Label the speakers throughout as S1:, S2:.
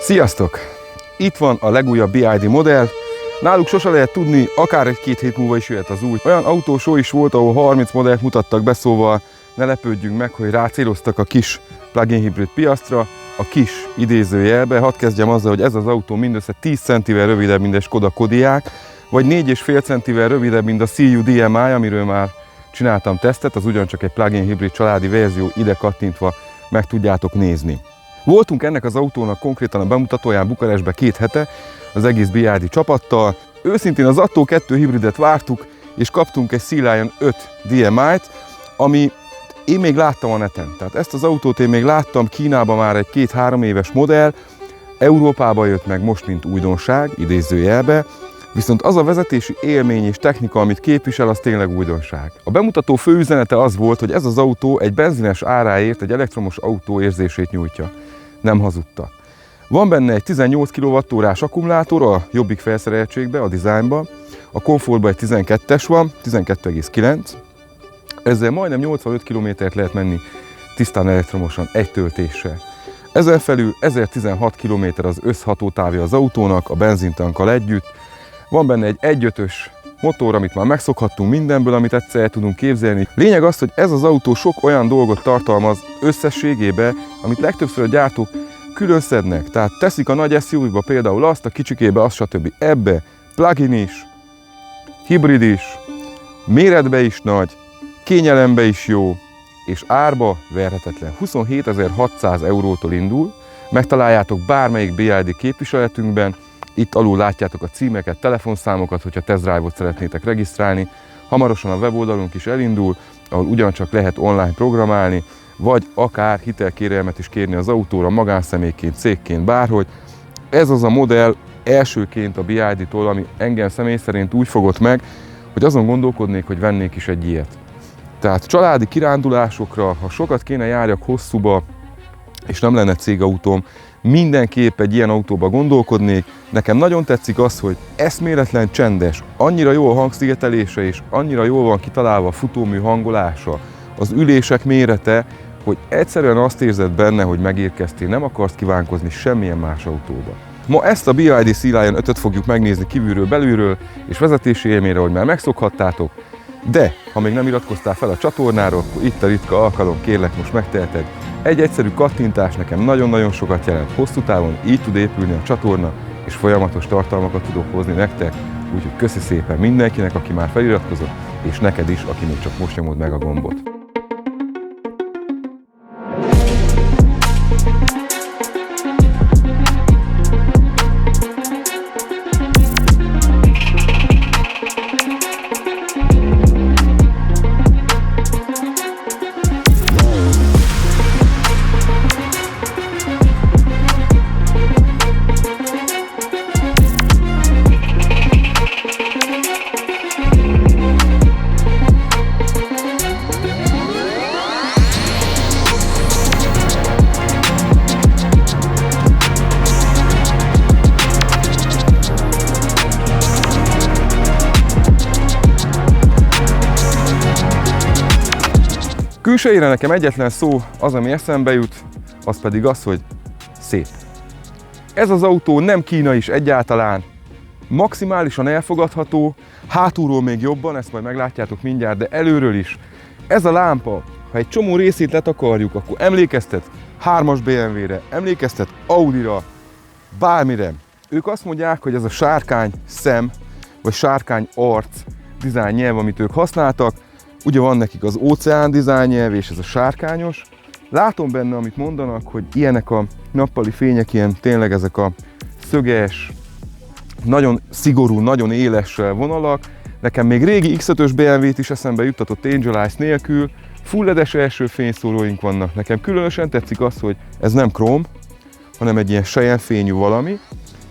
S1: Sziasztok! Itt van a legújabb BYD modell. Náluk sose lehet tudni, akár egy-két hét múlva is jöhet az új. Olyan autóshow is volt, ahol 30 modellt mutattak be, szóval ne lepődjünk meg, hogy rácéloztak a kis plug-in hibrid piacra. A kis idézőjelbe, hadd kezdjem azzal, hogy ez az autó mindössze 10 centivel rövidebb, mint egy Skoda Kodiaq, vagy 4,5 centivel rövidebb, mint a CU DMI, amiről már csináltam tesztet, az ugyancsak egy plug-in hibrid családi verzió, ide kattintva meg tudjátok nézni. Voltunk ennek az autónak konkrétan a bemutatóján Bukarestbe 2 hete, az egész BYD csapattal. Őszintén az Atto 2 hibridet vártuk, és kaptunk egy Sea Lion 5 DMI-t, ami én még láttam a neten. Tehát ezt az autót én még láttam Kínában már egy 2-3 éves modell, Európába jött meg most, mint újdonság, idézőjelbe, viszont az a vezetési élmény és technika, amit képvisel, az tényleg újdonság. A bemutató fő üzenete az volt, hogy ez az autó egy benzines áráért egy elektromos autó érzését nyújtja. Nem hazudta. Van benne egy 18 kWh-s akkumulátor a jobbik felszereltségbe, a dizájnban, a komfortban egy 12-es van, 12,9. Ezzel majdnem 85 km-t lehet menni tisztán elektromosan egy töltéssel. Ezen felül 1016 km az összhatótávja az autónak, a benzintankkal együtt. Van benne egy 1.5-ös motor, amit már megszokhattunk mindenből, amit egyszer el tudunk képzelni. Lényeg az, hogy ez az autó sok olyan dolgot tartalmaz összességében, amit legtöbbször a gyártók külön szednek. Tehát teszik a nagy SUV-ba például azt, a kicsikébe azt, stb. Ebbe plug-in is, hibrid is, méretbe is nagy, kényelembe is jó, és árba verhetetlen. 27.600 eurótól indul, megtaláljátok bármelyik BYD képviseletünkben, itt alul látjátok a címeket, telefonszámokat, hogyha test drive-ot szeretnétek regisztrálni. Hamarosan a weboldalunk is elindul, ahol ugyancsak lehet online programálni, vagy akár hitelkérelmet is kérni az autóra, magánszemélyként, cégként, bárhogy. Ez az a modell elsőként a BYD-tól, ami engem személy szerint úgy fogott meg, hogy azon gondolkodnék, hogy vennék is egy ilyet. Tehát családi kirándulásokra, ha sokat kéne járjak hosszúba, és nem lenne cégautóm, mindenképp egy ilyen autóba gondolkodnék. Nekem nagyon tetszik az, hogy eszméletlen csendes, annyira jó a hangszigetelése, és annyira jól van kitalálva a futómű hangolása, az ülések mérete, hogy egyszerűen azt érzed benne, hogy megérkeztél, nem akarsz kívánkozni semmilyen más autóba. Ma ezt a BYD Sea Lion 5-öt fogjuk megnézni kívülről, belülről, és vezetési élményre, hogy már megszokhattátok. De ha még nem iratkoztál fel a csatornára, akkor itt a ritka alkalom, kérlek, most megteheted. Egy egyszerű kattintás nekem nagyon-nagyon sokat jelent. Hosszú távon így tud épülni a csatorna, és folyamatos tartalmakat tudok hozni nektek. Úgyhogy köszi szépen mindenkinek, aki már feliratkozott, és neked is, aki még csak most nyomod meg a gombot. Külsejére nekem egyetlen szó az, ami eszembe jut, az pedig az, hogy szép. Ez az autó nem kínai is egyáltalán, maximálisan elfogadható, hátulról még jobban, ezt majd meglátjátok mindjárt, de előről is. Ez a lámpa, ha egy csomó részét letakarjuk, akkor emlékeztet 3-as BMW-re, emlékeztet Audira, bármire. Ők azt mondják, hogy ez a sárkány szem, vagy sárkány arc dizájn nyelv, amit ők használtak. Ugye van nekik az óceán dizájn nyelv, és ez a sárkányos. Látom benne, amit mondanak, hogy ilyenek a nappali fények, ilyen tényleg ezek a szöges, nagyon szigorú, nagyon éles vonalak. Nekem még régi X5-ös BMW-t is eszembe juttatott Angel Eyes nélkül. Full LED-es első fényszóróink vannak. Nekem különösen tetszik az, hogy ez nem króm, hanem egy ilyen selyemfényű valami.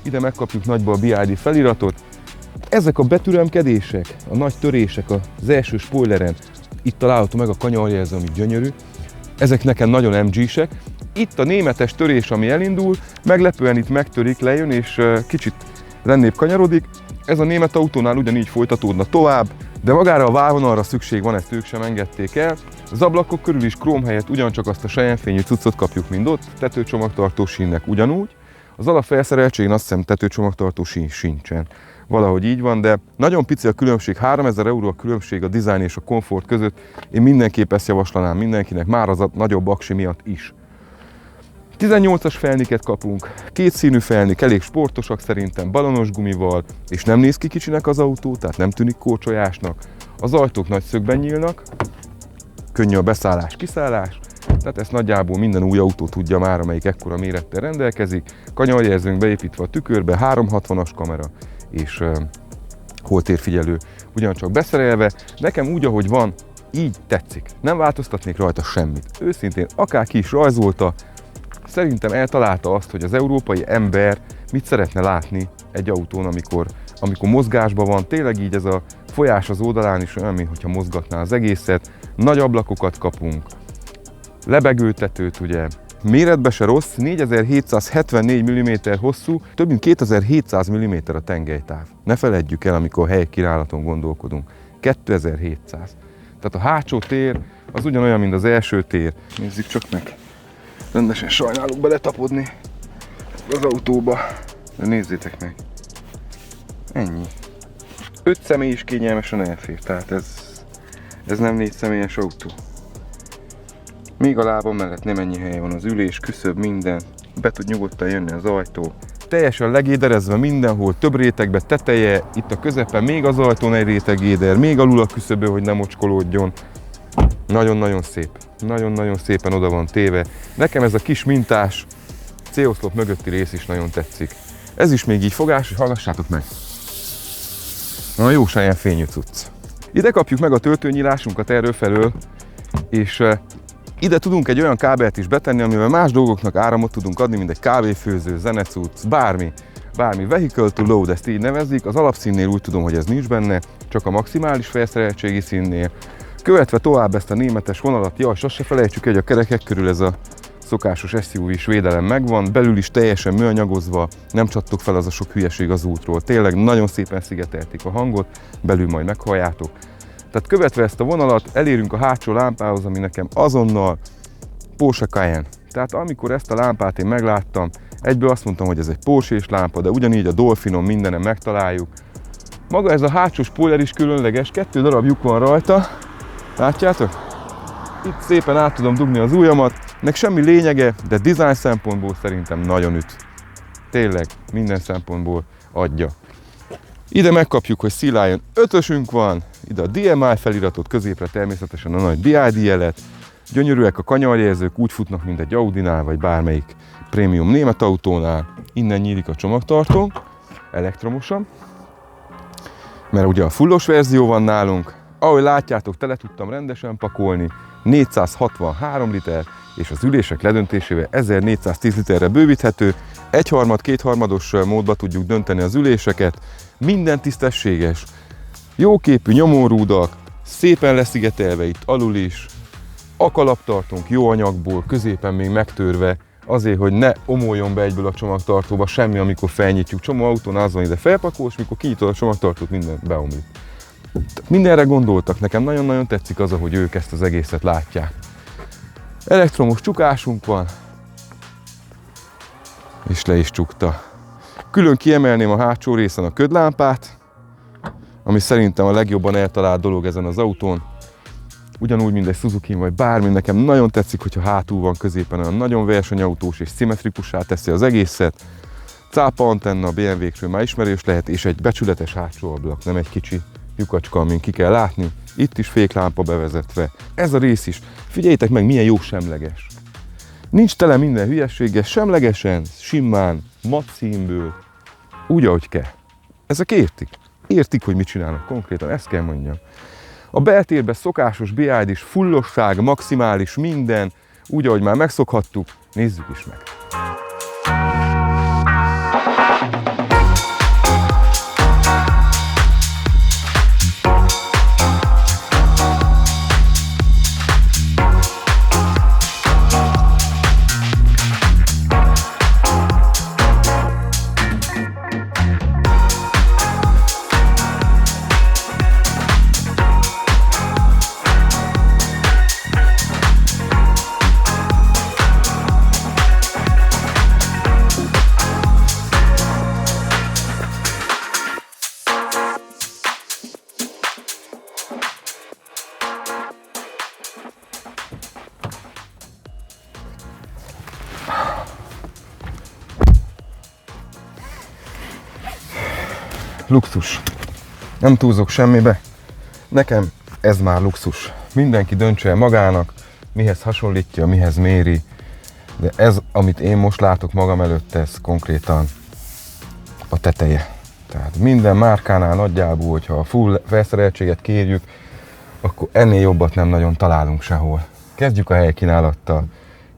S1: Ide megkapjuk nagyba a BYD feliratot. Ezek a betüremkedések, a nagy törések az első spoileren, itt található meg a kanyarjelző, ami gyönyörű. Ezek nekem nagyon MG-sek. Itt a németes törés, ami elindul, meglepően itt megtörik, lejön és kicsit lennébb kanyarodik. Ez a német autónál ugyanígy folytatódna tovább, de magára a válvonalra szükség van, ezt ők sem engedték el. Az ablakok körül is króm helyett ugyancsak azt a selyemfényű cuccot kapjuk, mint ott, tetőcsomagtartó sínnek ugyanúgy. Az alapfelszereltségén azt hiszem tetőcsomagtartó sincsen. Valahogy így van, de nagyon pici a különbség, 3000 euró a különbség a design és a komfort között. Én mindenképp ezt javaslanám mindenkinek, már az a nagyobb aksi miatt is. 18-as felniket kapunk, kétszínű felnik, elég sportosak szerintem, balonos gumival, és nem néz ki kicsinek az autó, tehát nem tűnik kórcsolyásnak. Az ajtók nagy szögben nyílnak, könnyű a beszállás-kiszállás, tehát ezt nagyjából minden új autó tudja már, amelyik ekkora mérettel rendelkezik. Kanyarjelzőnk beépítve a tükörbe, 360-as kamera és holtérfigyelő ugyancsak beszerelve. Nekem úgy, ahogy van, így tetszik. Nem változtatnék rajta semmit. Őszintén, akár ki is rajzolta, szerintem eltalálta azt, hogy az európai ember mit szeretne látni egy autón, amikor mozgásban van. Tényleg így ez a folyás az oldalán is olyan, mintha mozgatná az egészet. Nagy ablakokat kapunk, lebegőtetőt ugye. Méretben se rossz, 4774 mm hosszú, több mint 2700 mm a tengelytáv. Ne feledjük el, amikor helykínálaton gondolkodunk. 2700. Tehát a hátsó tér az ugyanolyan, mint az első tér. Nézzük csak meg. Rendesen sajnálok beletapodni az autóba. De nézzétek meg. Ennyi. 5 személy is kényelmesen elfér, tehát ez nem 4 személyes autó. Még a lábam mellett nem ennyi hely van, az ülés, küszöb, minden. Be tud nyugodtan jönni az ajtó. Teljesen legéderezve mindenhol, több rétegbe teteje, itt a közepen még az ajtón egy réteg éder, még alul a küszöbő, hogy nem mocskolódjon. Nagyon-nagyon szép. Nagyon-nagyon szépen oda van téve. Nekem ez a kis mintás C-oszlop mögötti rész is nagyon tetszik. Ez is még így fogás, hogy hallgassátok meg. Na, jó saján fényű cucc. Ide kapjuk meg a töltőnyílásunkat erről felől, és ide tudunk egy olyan kábelt is betenni, amivel más dolgoknak áramot tudunk adni, mint egy kávéfőző, zenecucc, bármi. Vehicle to load, ezt így nevezik. Az alapszínnél úgy tudom, hogy ez nincs benne, csak a maximális felszereltségi színnél. Követve tovább ezt a németes vonalat, jaj, sose felejtsük, hogy a kerekek körül ez a szokásos SUV-s védelem megvan, belül is teljesen műanyagozva, nem csattok fel az a sok hülyeség az útról. Tényleg nagyon szépen szigetelték a hangot, belül majd meghalljátok. Tehát követve ezt a vonalat elérünk a hátsó lámpához, ami nekem azonnal Porsche Cayenne. Tehát amikor ezt a lámpát én megláttam, egyből azt mondtam, hogy ez egy Porsche-s lámpa, de ugyanígy a Dolphinon mindenem megtaláljuk. Maga ez a hátsó spoiler is különleges, 2 darab lyuk van rajta. Látjátok? Itt szépen át tudom dugni az ujjamat. Nek semmi lényege, de design szempontból szerintem nagyon üt. Tényleg, minden szempontból adja. Ide megkapjuk, hogy Sea Lion 5-ösünk van, ide a DMI feliratot, középre természetesen a nagy BID jelet. Gyönyörűek a kanyarjelzők, úgy futnak, mint egy Audinál, vagy bármelyik prémium német autónál. Innen nyílik a csomagtartó, elektromosan, mert ugye a fullos verzió van nálunk. Ahogy látjátok, tele tudtam rendesen pakolni, 463 liter, és az ülések ledöntésével 1410 literre bővíthető. 1/3, 2/3 módba tudjuk dönteni az üléseket. Minden tisztességes, jóképű nyomórúdak, szépen leszigetelve itt alul is. A kalaptartónk jó anyagból, középen még megtörve, azért, hogy ne omoljon be egyből a csomagtartóba semmi, amikor felnyitjuk. Csomó autón az van ide felpakolós, mikor kinyitod a csomagtartót, minden beomlik. Mindenre gondoltak, nekem nagyon-nagyon tetszik az, ahogy ők ezt az egészet látják. Elektromos csukásunk van, és le is csukta. Külön kiemelném a hátsó részen a ködlámpát, ami szerintem a legjobban eltalált dolog ezen az autón. Ugyanúgy, mint egy Suzuki-n vagy bármi, nekem nagyon tetszik, hogyha hátul van középen, olyan nagyon versenyautós és szimmetrikussá teszi az egészet. Cápa antenna a BMW-kről már ismerős lehet, és egy becsületes hátsó ablak, nem egy kicsi lyukacska, amin ki kell látni. Itt is féklámpa bevezetve. Ez a rész is. Figyeljétek meg, milyen jó semleges. Nincs tele minden hülyességgel, semlegesen, simán, matt színből, úgy, ahogy kell. Ezek értik. Értik, hogy mit csinálnak konkrétan, ezt kell mondjam. A beltérben szokásos BID-s fullosság, maximális minden, úgy, ahogy már megszokhattuk, nézzük is meg. luxus. Nem túlzok semmibe. Nekem ez már luxus. Mindenki döntse el magának, mihez hasonlítja, mihez méri. De ez, amit én most látok magam előtt, ez konkrétan a teteje. Tehát minden márkánál nagyjából, hogyha a full felszereltséget kérjük, akkor ennél jobbat nem nagyon találunk sehol. Kezdjük a helykínálattal.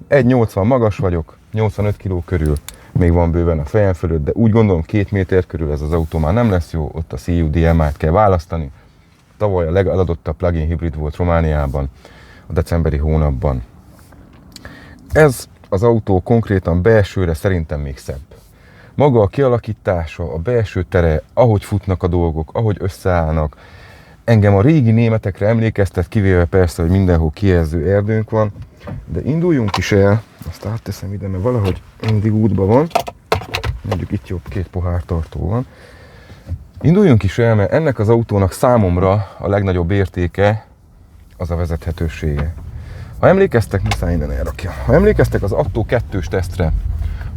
S1: 1,80 magas vagyok, 85 kg körül, még van bőven a fejem fölött, de úgy gondolom 2 méter körül ez az autó már nem lesz jó, ott a CU-DMI-t kell választani. Tavaly a legeladottabb plug-in hibrid volt Romániában, a decemberi hónapban. Ez az autó konkrétan belsőre szerintem még szebb. Maga a kialakítása, a belső tere, ahogy futnak a dolgok, ahogy összeállnak, engem a régi németekre emlékeztet, kivéve persze, hogy mindenhol kijelző erdőnk van, de induljunk is el, azt átteszem ide, mert valahogy mindig útban van, mondjuk itt jobb 2 pohártartó van. Induljunk is el, mert ennek az autónak számomra a legnagyobb értéke az a vezethetősége. Ha emlékeztek, muszáj innen elrakja. Ha emlékeztek az Atto 2-s tesztre,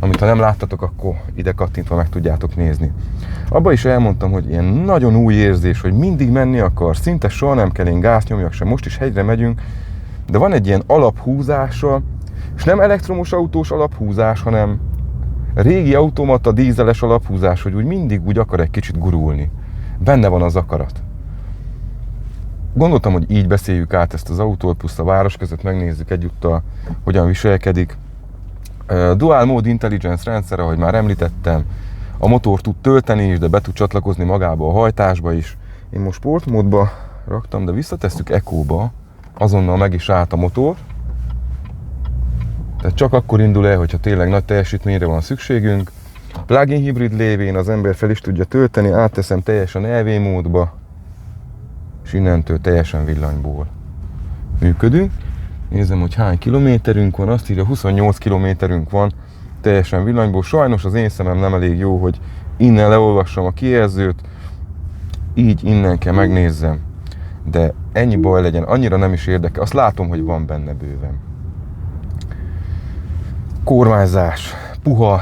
S1: amit ha nem láttatok, akkor ide kattintva meg tudjátok nézni. Abba is elmondtam, hogy ilyen nagyon új érzés, hogy mindig menni akar, szinte soha nem kell én gázt nyomjak sem, most is hegyre megyünk, de van egy ilyen alaphúzása, és nem elektromos autós alaphúzás, hanem régi automata, dízeles alaphúzás, hogy úgy mindig úgy akar egy kicsit gurulni. Benne van az akarat. Gondoltam, hogy így beszéljük át ezt az autót, plusz a város között megnézzük egyúttal, hogyan viselkedik. Dual Mode Intelligence rendszer, ahogy már említettem, a motor tud tölteni is, de be tud csatlakozni magába a hajtásba is. Én most sportmódba raktam, de visszatesszük Eco-ba, azonnal meg is állt a motor. Tehát csak akkor indul el, hogyha tényleg nagy teljesítményre van szükségünk. Plug-in hibrid lévén az ember fel is tudja tölteni, átteszem teljesen EV módba, és innentől teljesen villanyból működünk. Nézem, hogy hány kilométerünk van, azt írja 28 kilométerünk van teljesen villanyból. Sajnos az én szemem nem elég jó, hogy innen leolvassam a kijelzőt, így innen kell megnézzem. De ennyi baj legyen, annyira nem is érdekel, azt látom, hogy van benne bőven. Kormányzás, puha,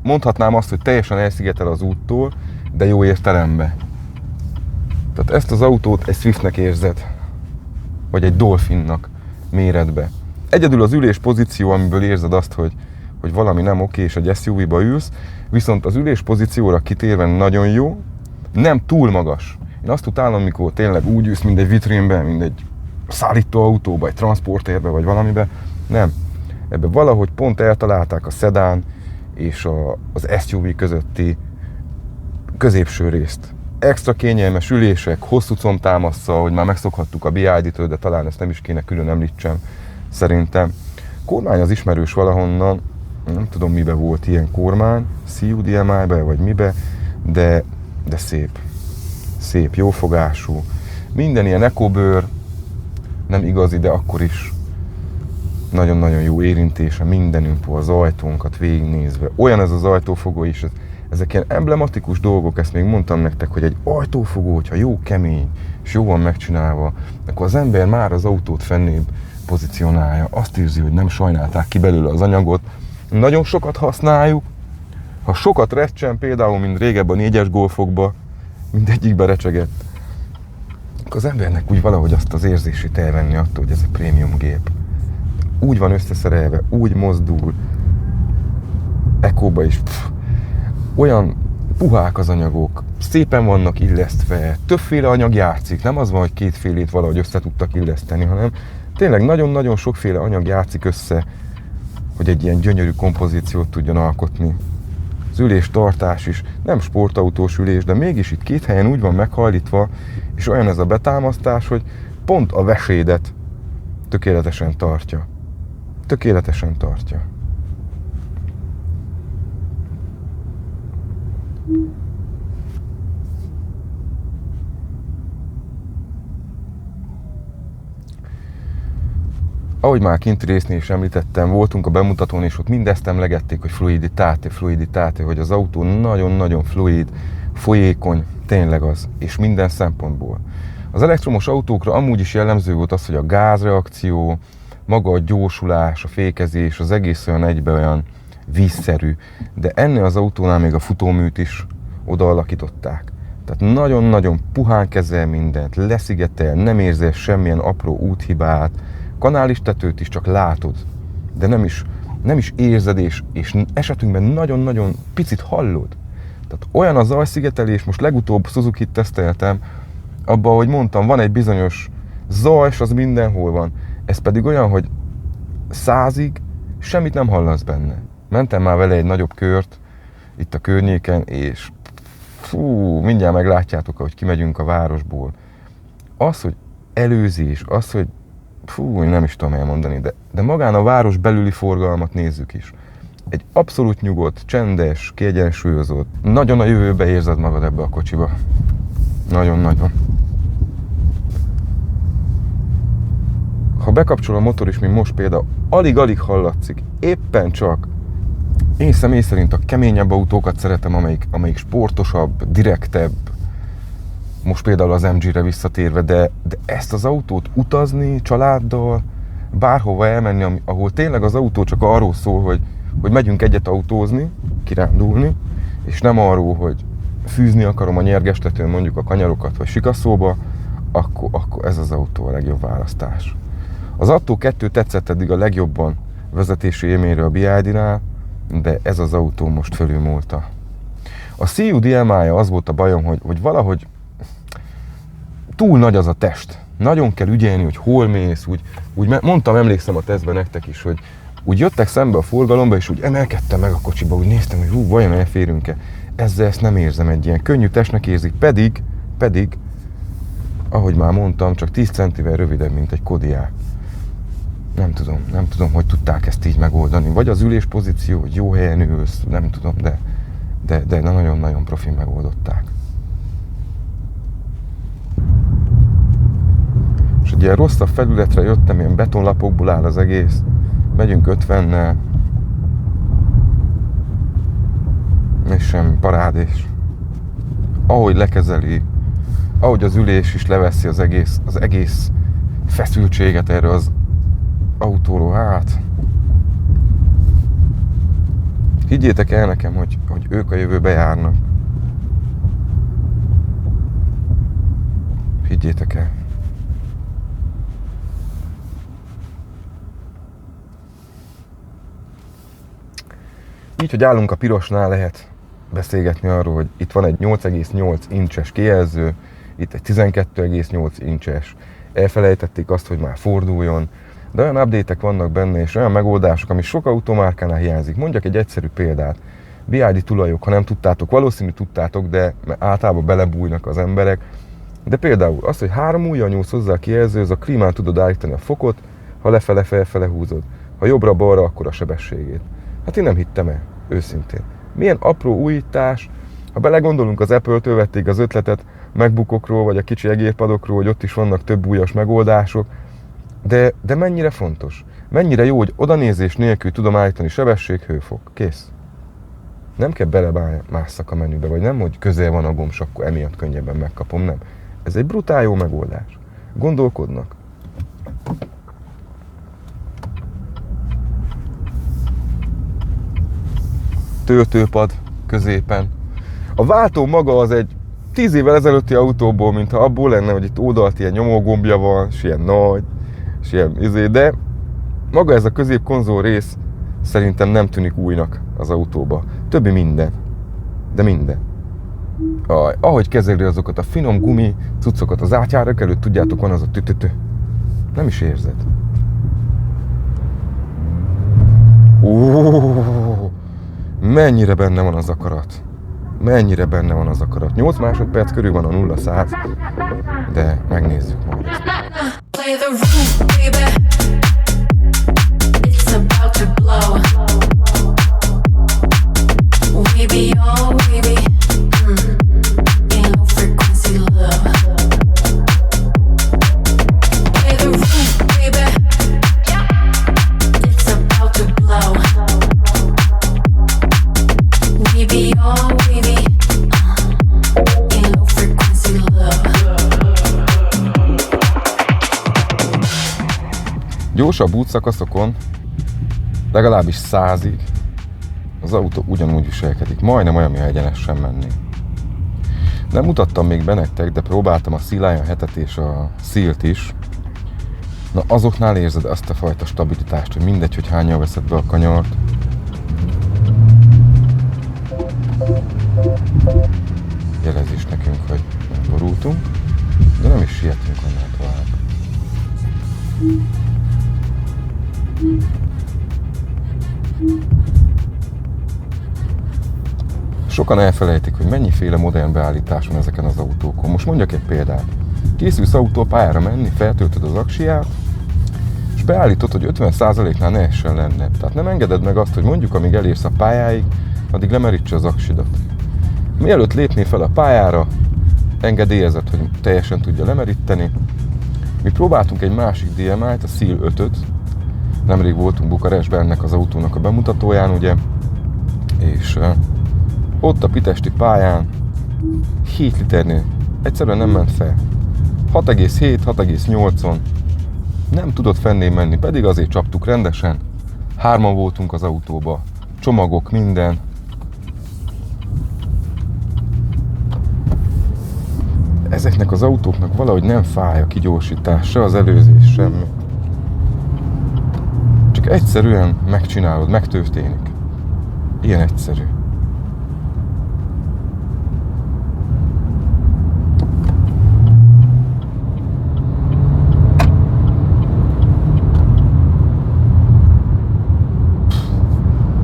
S1: mondhatnám azt, hogy teljesen elszigetel az úttól, de jó értelemben. Tehát ezt az autót egy Swiftnek érzed, vagy egy Dolphinnak méretbe. Egyedül az ülés pozíció, amiből érzed azt, hogy valami nem oké, és egy SUV-ba ülsz, viszont az ülés pozícióra kitérve nagyon jó, nem túl magas. Én azt utálom, mikor tényleg úgy ülsz, mint egy vitrínben, mint egy szállítóautóba, egy transporterbe, vagy valamibe. Nem. Ebben valahogy pont eltalálták a szedán és az SUV közötti középső részt. Extra kényelmes ülések, hosszú combtámasszal, hogy már megszokhattuk a BYD-től, de talán ezt nem is kéne külön említsem, szerintem. Kormány az ismerős valahonnan, nem tudom mibe volt ilyen kormány, CU-DMI-be vagy mibe, de szép. Szép, jófogású. Minden ilyen ekobőr, nem igazi, de akkor is nagyon-nagyon jó érintése mindenünkból, az ajtónkat végignézve. Olyan ez az ajtófogó is, ezek ilyen emblematikus dolgok, ezt még mondtam nektek, hogy egy ajtófogó, hogyha jó kemény, és jó van megcsinálva, akkor az ember már az autót fennébb pozícionálja. Azt érzi, hogy nem sajnálták ki belőle az anyagot. Nagyon sokat használjuk. Ha sokat recsen, például, mint régebb a 4-es golfokba, mindegyikbe recsegett, akkor az embernek úgy valahogy azt az érzését elvenni attól, hogy ez a prémium gép. Úgy van összeszerelve, úgy mozdul, Eco-ba is, olyan puhák az anyagok, szépen vannak illesztve, többféle anyag játszik, nem az van, hogy kétfélét valahogy össze tudtak illeszteni, hanem tényleg nagyon-nagyon sokféle anyag játszik össze, hogy egy ilyen gyönyörű kompozíciót tudjon alkotni. Az ülés tartás is, nem sportautós ülés, de mégis itt két helyen úgy van meghajlítva, és olyan ez a betámasztás, hogy pont a vesédet tökéletesen tartja. Tökéletesen tartja. Ahogy már kinti résznél is említettem, voltunk a bemutatón, és ott mindezt emlegették, hogy fluiditáte, hogy az autó nagyon-nagyon fluid, folyékony, tényleg az, és minden szempontból. Az elektromos autókra amúgy is jellemző volt az, hogy a gázreakció, maga a gyorsulás, a fékezés, az egész olyan egybe olyan vízszerű, de ennél az autónál még a futóműt is oda alakították. Tehát nagyon-nagyon puhán kezel mindent, leszigetel, nem érzel semmilyen apró úthibát, kanálistetőt is csak látod, de nem is érzed, és esetünkben nagyon-nagyon picit hallod. Tehát olyan a zajszigetelés, most legutóbb Suzukit teszteltem, abban, ahogy mondtam, van egy bizonyos zaj, az mindenhol van. Ez pedig olyan, hogy 100-ig semmit nem hallasz benne. Mentem már vele egy nagyobb kört itt a környéken, és mindjárt meglátjátok, ahogy kimegyünk a városból. Az, hogy előzés, az, hogy nem is tudom elmondani, de magán a város belüli forgalmat nézzük is. Egy abszolút nyugodt, csendes, kiegyensúlyozott, nagyon a jövőbe érzed magad ebbe a kocsiba. Nagyon-nagyon. Ha bekapcsol a motor is, mint most például, alig-alig hallatszik, éppen csak. Én személy szerint a keményebb autókat szeretem, amelyik sportosabb, direktebb. Most például az MG-re visszatérve, de ezt az autót utazni családdal, bárhova elmenni, ahol tényleg az autó csak arról szól, hogy megyünk egyet autózni, kirándulni, és nem arról, hogy fűzni akarom a nyergestetőn mondjuk a kanyarokat vagy sikaszóba, akkor ez az autó a legjobb választás. Az Atto 2 tetszett eddig a legjobban vezetési élményre a BYD-nál, de ez az autó most fölülmúlta. A CU DMI-ja az volt a bajom, hogy valahogy túl nagy az a test. Nagyon kell ügyelni, hogy hol mész, úgy mondtam, emlékszem a tesztben nektek is, hogy úgy jöttek szembe a forgalomba, és úgy emelkedtem meg a kocsiba, úgy néztem, hogy vajon elférünk-e. Ezzel ezt nem érzem, egy ilyen könnyű testnek érzik, pedig, ahogy már mondtam, csak 10 centivel rövidebb, mint egy Kodiaq. Nem tudom, hogy tudták ezt így megoldani. Vagy az ülés pozíció, hogy jó helyen ülsz, nem tudom, de nagyon-nagyon profin megoldották. És egy ilyen rosszabb felületre jöttem, ilyen betonlapokból áll az egész. Megyünk 50-nel. És semmi parádés. Ahogy lekezeli, ahogy az ülés is leveszi az egész feszültséget erre az autóról, hát. Higgyétek el nekem, hogy ők a jövőbe járnak. Higgyétek el. Így, hogy állunk a pirosnál, lehet beszélgetni arról, hogy itt van egy 8,8 incses kijelző, itt egy 12,8 incses. Elfelejtették azt, hogy már forduljon, de olyan update-ek vannak benne, és olyan megoldások, ami sok automárkánál hiányzik. Mondjak egy egyszerű példát. BYD tulajok, ha nem tudtátok, valószínű tudtátok, de általában belebújnak az emberek. De például az, hogy 3 ujjal nyúlsz hozzá a kijelzőhöz, a klímán tudod állítani a fokot, ha lefele-felfele húzod. Ha jobbra-balra, akkor a sebességét. Hát én nem hittem el, őszintén. Milyen apró újítás, ha belegondolunk, az Apple-től vették az ötletet MacBookokról, vagy a kicsi egérpadokról, hogy ott is vannak több újas megoldások, de mennyire fontos? Mennyire jó, hogy odanézés nélkül tudom állítani sebesség, hőfok. Kész. Nem kell belemásszak a menübe, vagy nem, hogy közel van a gomb, akkor emiatt könnyebben megkapom, nem. Ez egy brutál jó megoldás. Gondolkodnak. Töltőpad középen. A váltó maga az egy 10 évvel ezelőtti autóból, mintha abból lenne, hogy itt oldalt ilyen nyomógombja van, és ilyen nagy, és ilyen de maga ez a középkonzol rész szerintem nem tűnik újnak az autóba. Többi minden. De minden. Ahogy kezeli azokat a finom gumi cuccokat az átjárak előtt, tudjátok, van az a tütütü. Nem is érzed. Mennyire benne van az akarat. Mennyire benne van az akarat. 8 másodperc körül van a 0-100, de megnézzük majd ezt. Gyorsabb útszakaszokon, legalábbis 100-ig, az autó ugyanúgy viselkedik, majdnem olyan, mintha egyenesen mennénk. Nem mutattam még be nektek, de próbáltam a Sea Lion 7-et és a Seal-t is. Na azoknál érzed azt a fajta stabilitást, hogy mindegy, hogy hányan veszed be a kanyart. Jelezés nekünk, hogy borultunk, de nem is sietünk annál tovább. Sokan elfelejtik, hogy mennyiféle modern beállítás van ezeken az autókon. Most mondjak egy példát. Készülsz autópályára menni, feltöltöd az aksiját, és beállítod, hogy 50%-nál ne essen lenne. Tehát nem engeded meg azt, hogy mondjuk amíg elérsz a pályáig, addig lemerítse az aksidat. Mielőtt lépnél fel a pályára, engedélyezed, hogy teljesen tudja lemeríteni. Mi próbáltunk egy másik DMI-t, a Seal 5-öt. Nemrég voltunk Bukarestben ennek az autónak a bemutatóján, ugye, és ott a pitesti pályán 7 liternél egyszerűen nem ment fel. 6,7, 6,8-on nem tudott fenné menni, pedig azért csaptuk rendesen. 3-an voltunk az autóba, csomagok, minden. Ezeknek az autóknak valahogy nem fáj a kigyorsítás, se az előzés, semmi. Csak egyszerűen megcsinálod, megtörténik. Ilyen egyszerű.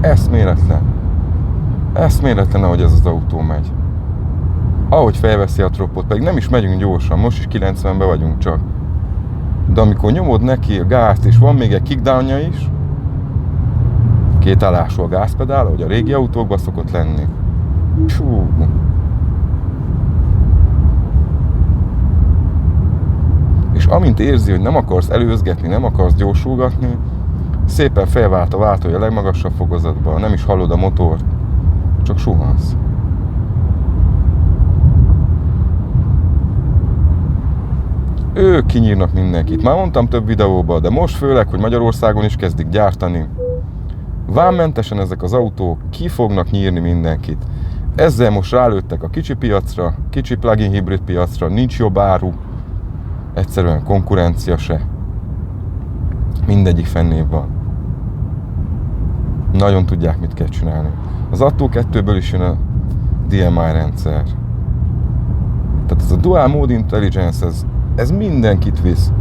S1: Eszméletlen. Eszméletlen, ahogy ez az autó megy. Ahogy felveszi a tropot, pedig nem is megyünk gyorsan, most is 90-ben vagyunk csak. De amikor nyomod neki a gázt, és van még egy kickdownja is, kétállású a gázpedál, ahogy a régi autókban szokott lenni. Csú. És amint érzi, hogy nem akarsz előzgetni, nem akarsz gyorsulgatni, szépen felvált a váltója a legmagasabb fokozatban, nem is hallod a motort, csak suhansz. Ők kinyírnak mindenkit. Már mondtam több videóban, de most főleg, hogy Magyarországon is kezdik gyártani. Vámmentesen ezek az autók ki fognak nyírni mindenkit. Ezzel most rálőttek a kicsi piacra, kicsi plug-in hibrid piacra, nincs jobb áru, egyszerűen konkurencia se. Mindegyik fennébb van. Nagyon tudják, mit kell csinálni. Az Atto 2-ből is jön a DMI rendszer. Tehát ez a Dual Mode Intelligence, ez mindenkit visz.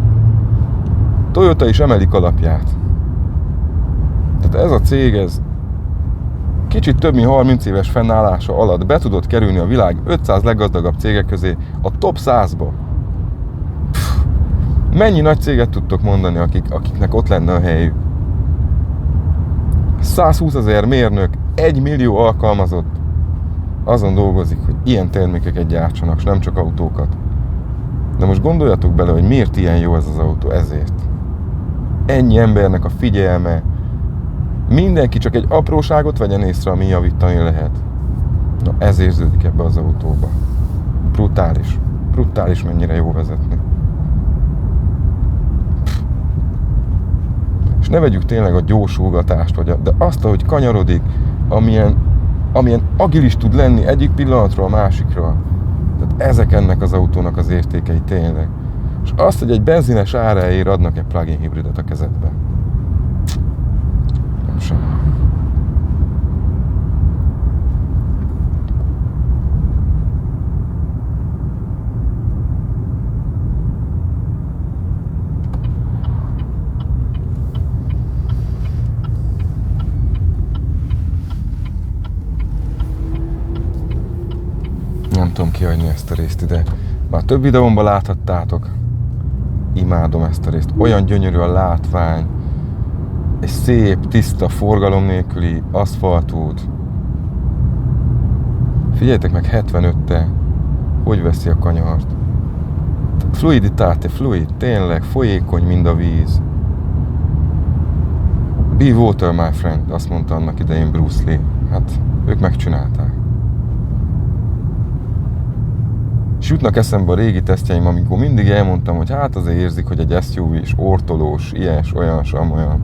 S1: Toyota is emeli alapját. Tehát ez a cég, ez kicsit több mint 30 éves fennállása alatt be tudott kerülni a világ 500 leggazdagabb cégek közé a top 100-ba. Mennyi nagy céget tudtok mondani, akiknek ott lenne a helyük? 120 000 mérnök, 1 millió alkalmazott azon dolgozik, hogy ilyen termékeket gyártsanak, és nem csak autókat. De most gondoljatok bele, hogy miért ilyen jó ez az autó, ezért. Ennyi embernek a figyelme, mindenki csak egy apróságot vegyen észre, ami javítani lehet. Na ez érződik ebbe az autóba. Brutális. Brutális, mennyire jó vezetni. És ne vegyük tényleg a gyorsulgatást, de azt, ahogy kanyarodik, amilyen agilis tud lenni egyik pillanatról a másikra. Tehát ezek ennek az autónak az értékei tényleg. És azt, hogy egy benzines áráért adnak egy plug-in hibridet a kezedbe. Nem semmi. Nem tudom kihagyni ezt a részt ide. Már több videómban láthattátok. Imádom ezt a részt. Olyan gyönyörű a látvány. Egy szép, tiszta, forgalom nélküli aszfaltút. Figyeljetek meg 75-tel, hogy veszi a kanyart. Fluiditáte, fluid, tényleg, folyékony, mind a víz. Be water, my friend, azt mondta annak idején Bruce Lee. Hát, ők megcsinálták. És jutnak eszembe a régi tesztjeim, amikor mindig elmondtam, hogy hát azért érzik, hogy egy SUV is ortolós, ilyes, olyan, olyan.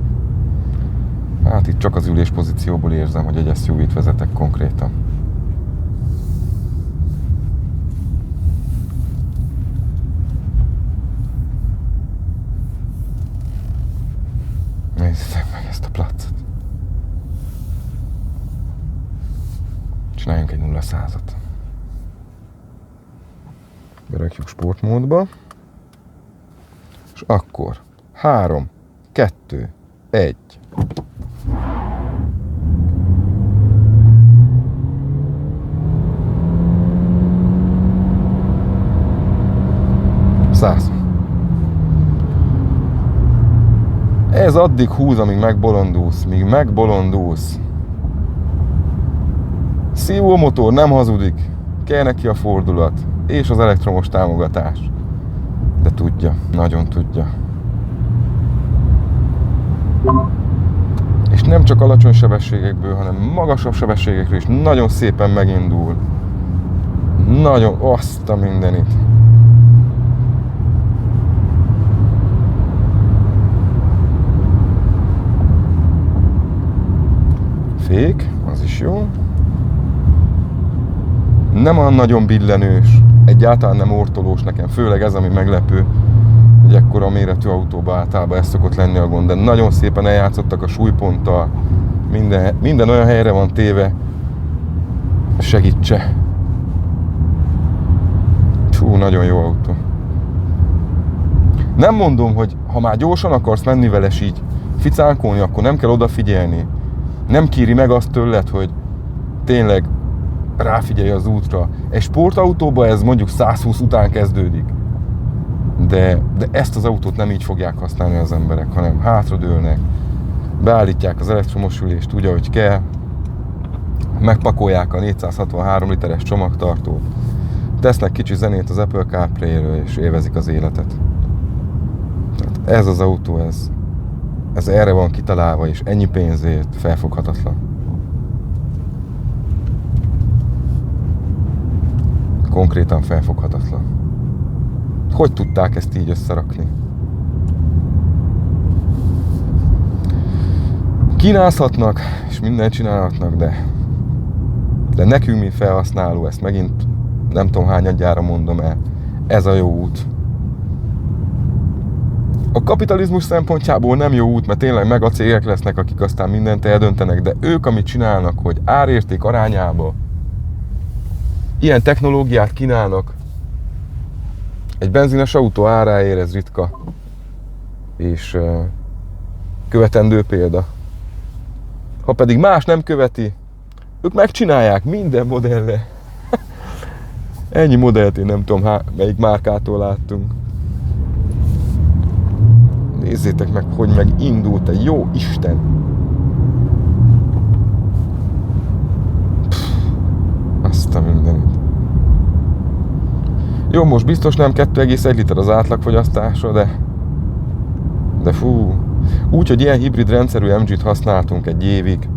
S1: Hát itt csak az ülés pozícióból érzem, hogy egy SUV-t vezetek konkrétan. Nézzétek meg ezt a placot. Csináljunk egy 0-100-at. Berakjuk sportmódba. És akkor 3, 2, 1. Ez addig húz, amíg megbolondulsz. Szívómotor nem hazudik, kell neki a fordulat, és az elektromos támogatás. De tudja, nagyon tudja. És nem csak alacsony sebességekből, hanem magasabb sebességekről is nagyon szépen megindul. Nagyon, azt a mindenit. Fék, az is jó. Nem olyan nagyon billenős, egyáltalán nem ortolós nekem, főleg ez, ami meglepő. Egy ekkora méretű autóban általában ez szokott lenni a gond, de nagyon szépen eljátszottak a súlyponttal, minden olyan helyre van téve, segítse. Hú, nagyon jó autó. Nem mondom, hogy ha már gyorsan akarsz menni vele így ficánkolni, akkor nem kell odafigyelni. Nem kéri meg azt tőled, hogy tényleg ráfigyelj az útra. Egy sportautóban ez mondjuk 120 után kezdődik. De ezt az autót nem így fogják használni az emberek, hanem hátradőlnek, beállítják az elektromos ülést úgy, ahogy kell, megpakolják a 463 literes csomagtartót, tesznek kicsi zenét az Apple CarPlay-ről és élvezik az életet. Tehát ez az autó, ez erre van kitalálva, és ennyi pénzért felfoghatatlan. Konkrétan felfoghatatlan. Hogy tudták ezt így összerakni? Kínázhatnak, és mindent csinálhatnak, de nekünk, mint felhasználó, ezt megint nem tudom hányadjára mondom el, ez a jó út. A kapitalizmus szempontjából nem jó út, mert tényleg meg a cégek lesznek, akik aztán mindent eldöntenek, de ők, amit csinálnak, hogy árérték arányába ilyen technológiát kínálnak, egy benzines autó áráért ez ritka, és követendő példa. Ha pedig más nem követi, ők megcsinálják minden modellre. Ennyi modellt én nem tudom melyik márkától láttunk. Nézzétek meg, hogy megindult a jó Isten! Azt a mindenit. Jó, most biztos nem 2,1 liter az átlagfogyasztása, de fú. Úgy, hogy ilyen hibrid rendszerű MG-t használtunk egy évig,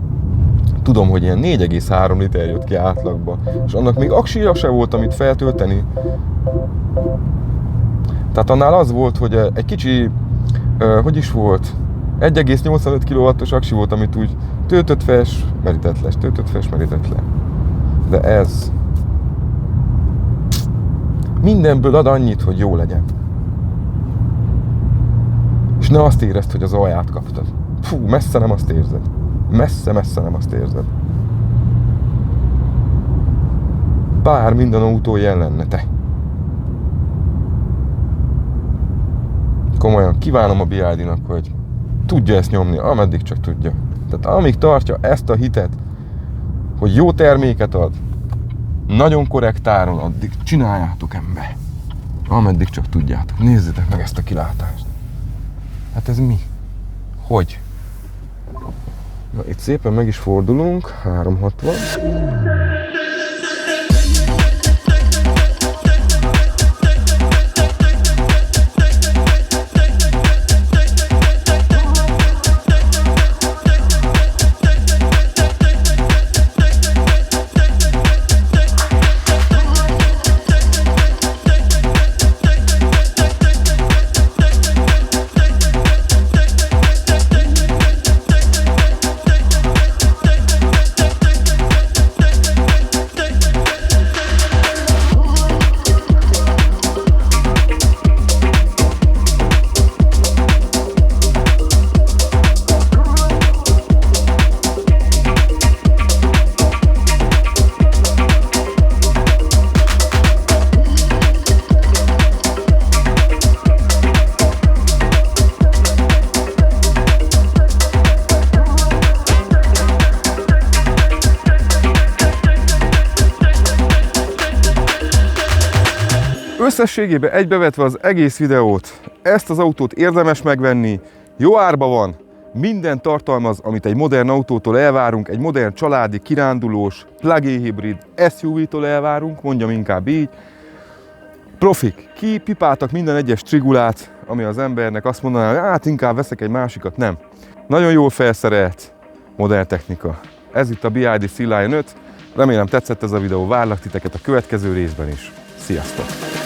S1: tudom, hogy ilyen 4,3 liter jött ki átlagba, és annak még aksija se volt, amit feltölteni. Tehát annál az volt, hogy egy kicsi, hogy is volt, 1,85 kW-os aksi volt, amit úgy töltött fes, merített le. De ez mindenből ad annyit, hogy jó legyen. És ne azt érezd, hogy az alját kaptad. Fú, messze nem azt érzed. Messze nem azt érzed. Bár minden autó ilyen lenne, te. Komolyan kívánom a BYD-nak, hogy tudja ezt nyomni, ameddig csak tudja. Tehát amíg tartja ezt a hitet, hogy jó terméket ad, nagyon korrekt áron, addig csináljátok, ember. Ameddig csak tudjátok. Nézzétek meg ezt a kilátást. Hát ez mi? Hogy? Na, itt szépen meg is fordulunk. 360. Összességében egybevetve az egész videót, ezt az autót érdemes megvenni, jó árba van, minden tartalmaz, amit egy modern autótól elvárunk, egy modern családi, kirándulós, plug-in hibrid, SUV-tól elvárunk, mondjam inkább így. Profik, kipipáltak minden egyes trigulát, ami az embernek azt mondaná, hogy hát inkább veszek egy másikat, nem. Nagyon jól felszerelt, modern technika. Ez itt a BYD Sea Lion 5, remélem tetszett ez a videó, várlak titeket a következő részben is. Sziasztok!